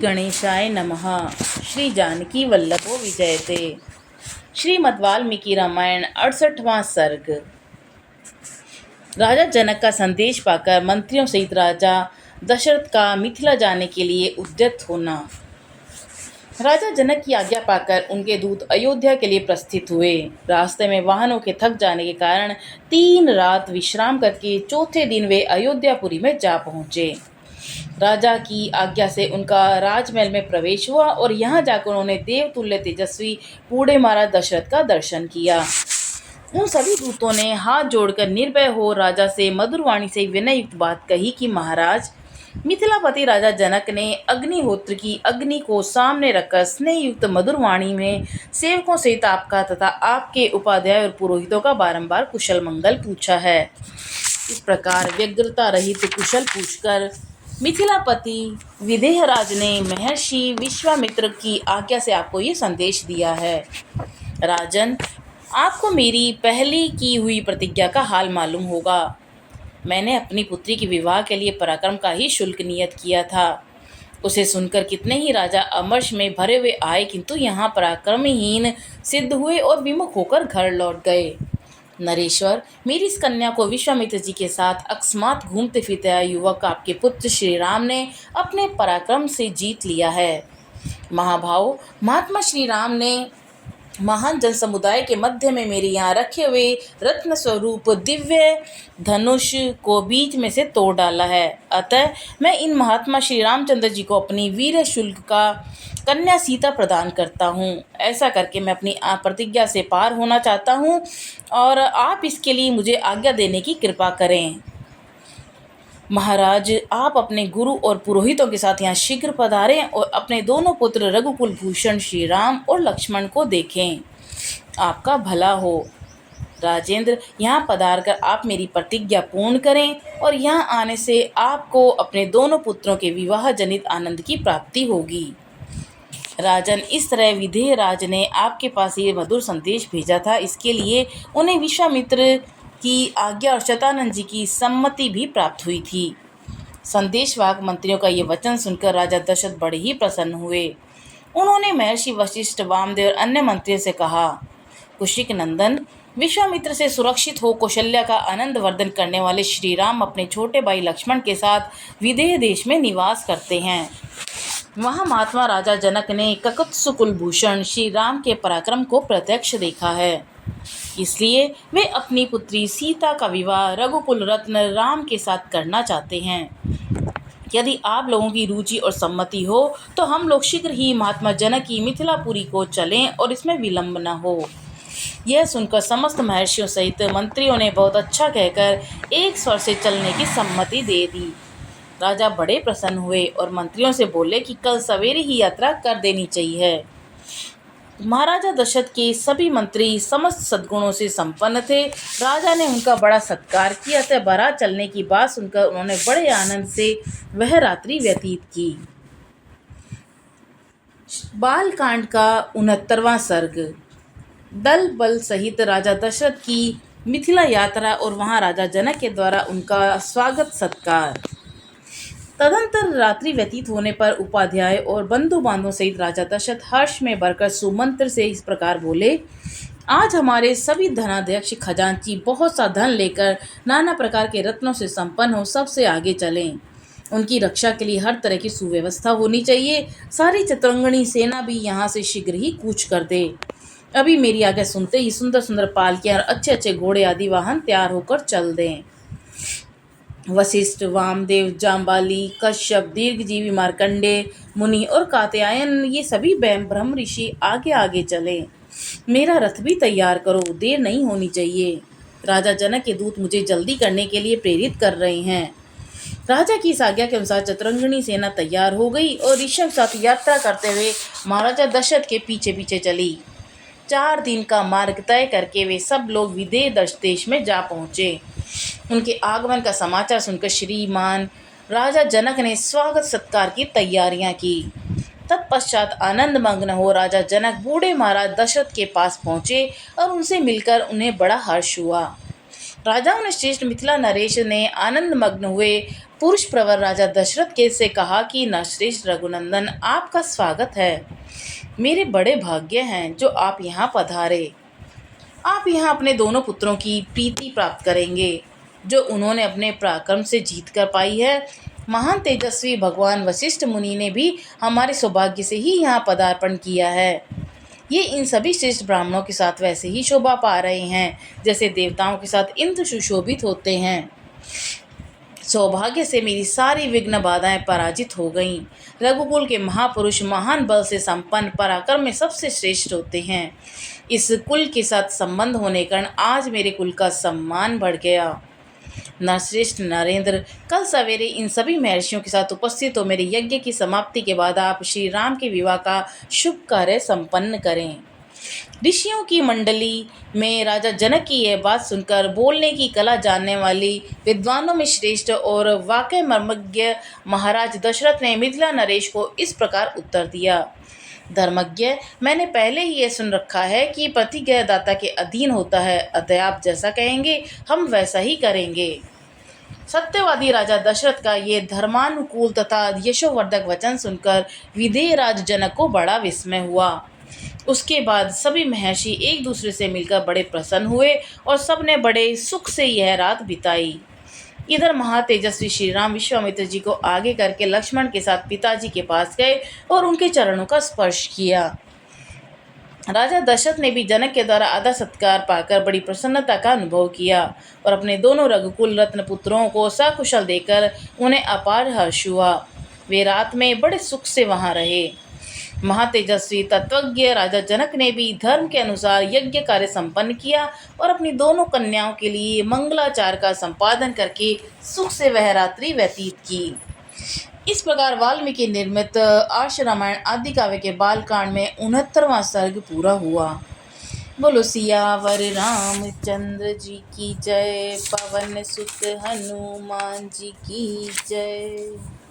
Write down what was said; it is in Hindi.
गणेशाय नमः। श्री जानकी वल्लभो विजयते। श्रीमद् वाल्मीकि रामायण 68वां सर्ग। राजा जनक का संदेश पाकर मंत्रियों सहित राजा दशरथ का मिथिला जाने के लिए उद्यत होना। राजा जनक की आज्ञा पाकर उनके दूत अयोध्या के लिए प्रस्थित हुए। रास्ते में वाहनों के थक जाने के कारण 3 रात विश्राम करके चौथे दिन वे अयोध्यापुरी में जा पहुँचे। राजा की आज्ञा से उनका राजमहल में प्रवेश हुआ और यहाँ जाकर उन्होंने देवतुल्य तेजस्वी बूढ़े महाराज दशरथ का दर्शन किया। उन सभी दूतों ने हाथ जोड़कर निर्भय हो राजा से मधुर वाणी से विनय युक्त बात कही कि महाराज, मिथिलापति राजा जनक ने अग्निहोत्र की अग्नि को सामने रखकर स्नेह युक्त मधुर वाणी में सेवकों सहित आपका तथा आपके उपाध्याय और पुरोहितों का बारंबार कुशल मंगल पूछा है। इस प्रकार व्यग्रता रहित कुशल पूछकर मिथिलापति विदेहराज ने महर्षि विश्वामित्र की आज्ञा से आपको ये संदेश दिया है। राजन, आपको मेरी पहली की हुई प्रतिज्ञा का हाल मालूम होगा। मैंने अपनी पुत्री के विवाह के लिए पराक्रम का ही शुल्क नियत किया था। उसे सुनकर कितने ही राजा अमर्ष में भरे हुए आए, किंतु यहाँ पराक्रमहीन सिद्ध हुए और विमुख होकर घर लौट गए। नरेश्वर, मेरी इस कन्या को विश्वामित्र जी के साथ अकस्मात घूमते फिरते आए युवक आपके पुत्र श्री राम ने अपने पराक्रम से जीत लिया है। महाभाव, महात्मा श्री राम ने महान जन समुदाय के मध्य में मेरे यहाँ रखे हुए रत्न स्वरूप दिव्य धनुष को बीच में से तोड़ डाला है। अतः मैं इन महात्मा श्री रामचंद्र जी को अपनी वीर शुल्क का कन्या सीता प्रदान करता हूँ। ऐसा करके मैं अपनी प्रतिज्ञा से पार होना चाहता हूँ और आप इसके लिए मुझे आज्ञा देने की कृपा करें। महाराज, आप अपने गुरु और पुरोहितों के साथ यहाँ शीघ्र पधारें और अपने दोनों पुत्र रघुकुल भूषण श्री राम और लक्ष्मण को देखें। आपका भला हो। राजेंद्र, यहाँ पधार कर आप मेरी प्रतिज्ञा पूर्ण करें और यहाँ आने से आपको अपने दोनों पुत्रों के विवाह जनित आनंद की प्राप्ति होगी। राजन, इस तरह विदेह राज ने आपके पास ये मधुर संदेश भेजा था। इसके लिए उन्हें विश्वामित्र की आज्ञा और शतानंद जी की सम्मति भी प्राप्त हुई थी। संदेशवाहक मंत्रियों का ये वचन सुनकर राजा दशरथ बड़े ही प्रसन्न हुए। उन्होंने महर्षि वशिष्ठ, वामदेव और अन्य मंत्रियों से कहा, कुशिक नंदन, विश्वामित्र से सुरक्षित हो कौशल्या का आनंद वर्धन करने वाले श्री राम अपने छोटे भाई लक्ष्मण के साथ विदेह देश में निवास करते हैं। वहाँ महात्मा राजा जनक ने ककुत्स कुलभूषण श्री राम के पराक्रम को प्रत्यक्ष देखा है। इसलिए वे अपनी पुत्री सीता का विवाह रघुकुल रत्न राम के साथ करना चाहते हैं। यदि आप लोगों की रुचि और सम्मति हो तो हम लोग शीघ्र ही महात्मा जनक की मिथिलापुरी को चलें और इसमें विलंब न हो। यह सुनकर समस्त महर्षियों सहित मंत्रियों ने बहुत अच्छा कहकर एक स्वर से चलने की सम्मति दे दी। राजा बड़े प्रसन्न हुए और मंत्रियों से बोले कि कल सवेरे ही यात्रा कर देनी चाहिए। महाराजा दशरथ के सभी मंत्री समस्त सद्गुणों से संपन्न थे। राजा ने उनका बड़ा सत्कार किया। अतः बारात चलने की बात सुनकर उन्होंने बड़े आनंद से वह रात्रि व्यतीत की। बालकांड का 69वां सर्ग। दल बल सहित राजा दशरथ की मिथिला यात्रा और वहां राजा जनक के द्वारा उनका स्वागत सत्कार। तदंतर रात्रि व्यतीत होने पर उपाध्याय और बंधु बांधवों सहित राजा दशरथ हर्ष में भरकर सुमंत्र से इस प्रकार बोले, आज हमारे सभी धनाध्यक्ष खजांची बहुत सा धन लेकर नाना प्रकार के रत्नों से संपन्न हो सबसे आगे चलें। उनकी रक्षा के लिए हर तरह की सुव्यवस्था होनी चाहिए। सारी चतुरंगनी सेना भी यहाँ से शीघ्र ही कूच कर दे। अभी मेरी आज्ञा सुनते ही सुंदर सुंदर पालकियाँ और अच्छे अच्छे घोड़े आदि वाहन तैयार होकर चल दें। वशिष्ठ, वामदेव, जाम्बाली, कश्यप, दीर्घजीवी मार्कंडेय मुनि और कात्यायन ये सभी ब्रह्म ऋषि आगे आगे चलें। मेरा रथ भी तैयार करो, देर नहीं होनी चाहिए। राजा जनक के दूत मुझे जल्दी करने के लिए प्रेरित कर रहे हैं। राजा की इस आज्ञा के अनुसार चतुरंगिणी सेना तैयार हो गई और ऋषभ साथ यात्रा करते हुए महाराजा दशरथ के पीछे पीछे चली। 4 दिन का मार्ग तय करके वे सब लोग विदेह देश में जा पहुँचे। उनके आगमन का समाचार सुनकर श्रीमान राजा जनक ने स्वागत सत्कार की तैयारियां की। तत्पश्चात आनंद मग्न हो राजा जनक बूढ़े महाराज दशरथ के पास पहुँचे और उनसे मिलकर उन्हें बड़ा हर्ष हुआ। राजाओं ने श्रेष्ठ मिथिला नरेश ने आनंद मग्न हुए पुरुष प्रवर राजा दशरथ के से कहा कि नरश्रेष्ठ रघुनंदन, आपका स्वागत है। मेरे बड़े भाग्य हैं जो आप यहाँ पधारे। आप यहाँ अपने दोनों पुत्रों की प्रीति प्राप्त करेंगे जो उन्होंने अपने पराक्रम से जीत कर पाई है। महान तेजस्वी भगवान वशिष्ठ मुनि ने भी हमारे सौभाग्य से ही यहाँ पदार्पण किया है। ये इन सभी श्रेष्ठ ब्राह्मणों के साथ वैसे ही शोभा पा रहे हैं जैसे देवताओं के साथ इंद्र सुशोभित होते हैं। सौभाग्य से मेरी सारी विघ्न बाधाएं पराजित हो गईं। रघुकुल के महापुरुष महान बल से संपन्न पराक्रम में सबसे श्रेष्ठ होते हैं। इस कुल के साथ संबंध होने कारण आज मेरे कुल का सम्मान बढ़ गया। नरश्रेष्ठ नरेंद्र, कल सवेरे इन सभी महर्षियों के साथ उपस्थित हो मेरे यज्ञ की समाप्ति के बाद आप श्री राम के विवाह का शुभ कार्य संपन्न करें। ऋषियों की मंडली में राजा जनक की यह बात सुनकर बोलने की कला जानने वाली विद्वानों में श्रेष्ठ और वाकई मर्मज्ञ महाराज दशरथ ने मिथिला नरेश को इस प्रकार उत्तर दिया। धर्मज्ञ, मैंने पहले ही यह सुन रखा है कि प्रतिज्ञा दाता के अधीन होता है, अतः आप जैसा कहेंगे हम वैसा ही करेंगे। सत्यवादी राजा दशरथ का ये धर्मानुकूल तथा यशोवर्धक वचन सुनकर विधेय राज जनक को बड़ा विस्मय हुआ। उसके बाद सभी महर्षि एक दूसरे से मिलकर बड़े प्रसन्न हुए और सबने बड़े सुख से यह रात बिताई। इधर महातेजस्वी श्री राम विश्वामित्र जी को आगे करके लक्ष्मण के साथ पिताजी के पास गए और उनके चरणों का स्पर्श किया। राजा दशरथ ने भी जनक के द्वारा आदर सत्कार पाकर बड़ी प्रसन्नता का अनुभव किया और अपने दोनों रघुकुल रत्न पुत्रों को सकुशल देकर उन्हें अपार हर्ष हुआ। वे रात में बड़े सुख से वहां रहे। महातेजस्वी तत्वज्ञ राजा जनक ने भी धर्म के अनुसार यज्ञ कार्य संपन्न किया और अपनी दोनों कन्याओं के लिए मंगलाचार का संपादन करके सुख से वह रात्रि व्यतीत की। इस प्रकार वाल्मीकि निर्मित आर्ष रामायण आदि काव्य के बालकांड में 69वां सर्ग पूरा हुआ। बोलो सियावर रामचंद्र जी की जय, पवन सुत हनुमान जी की जय।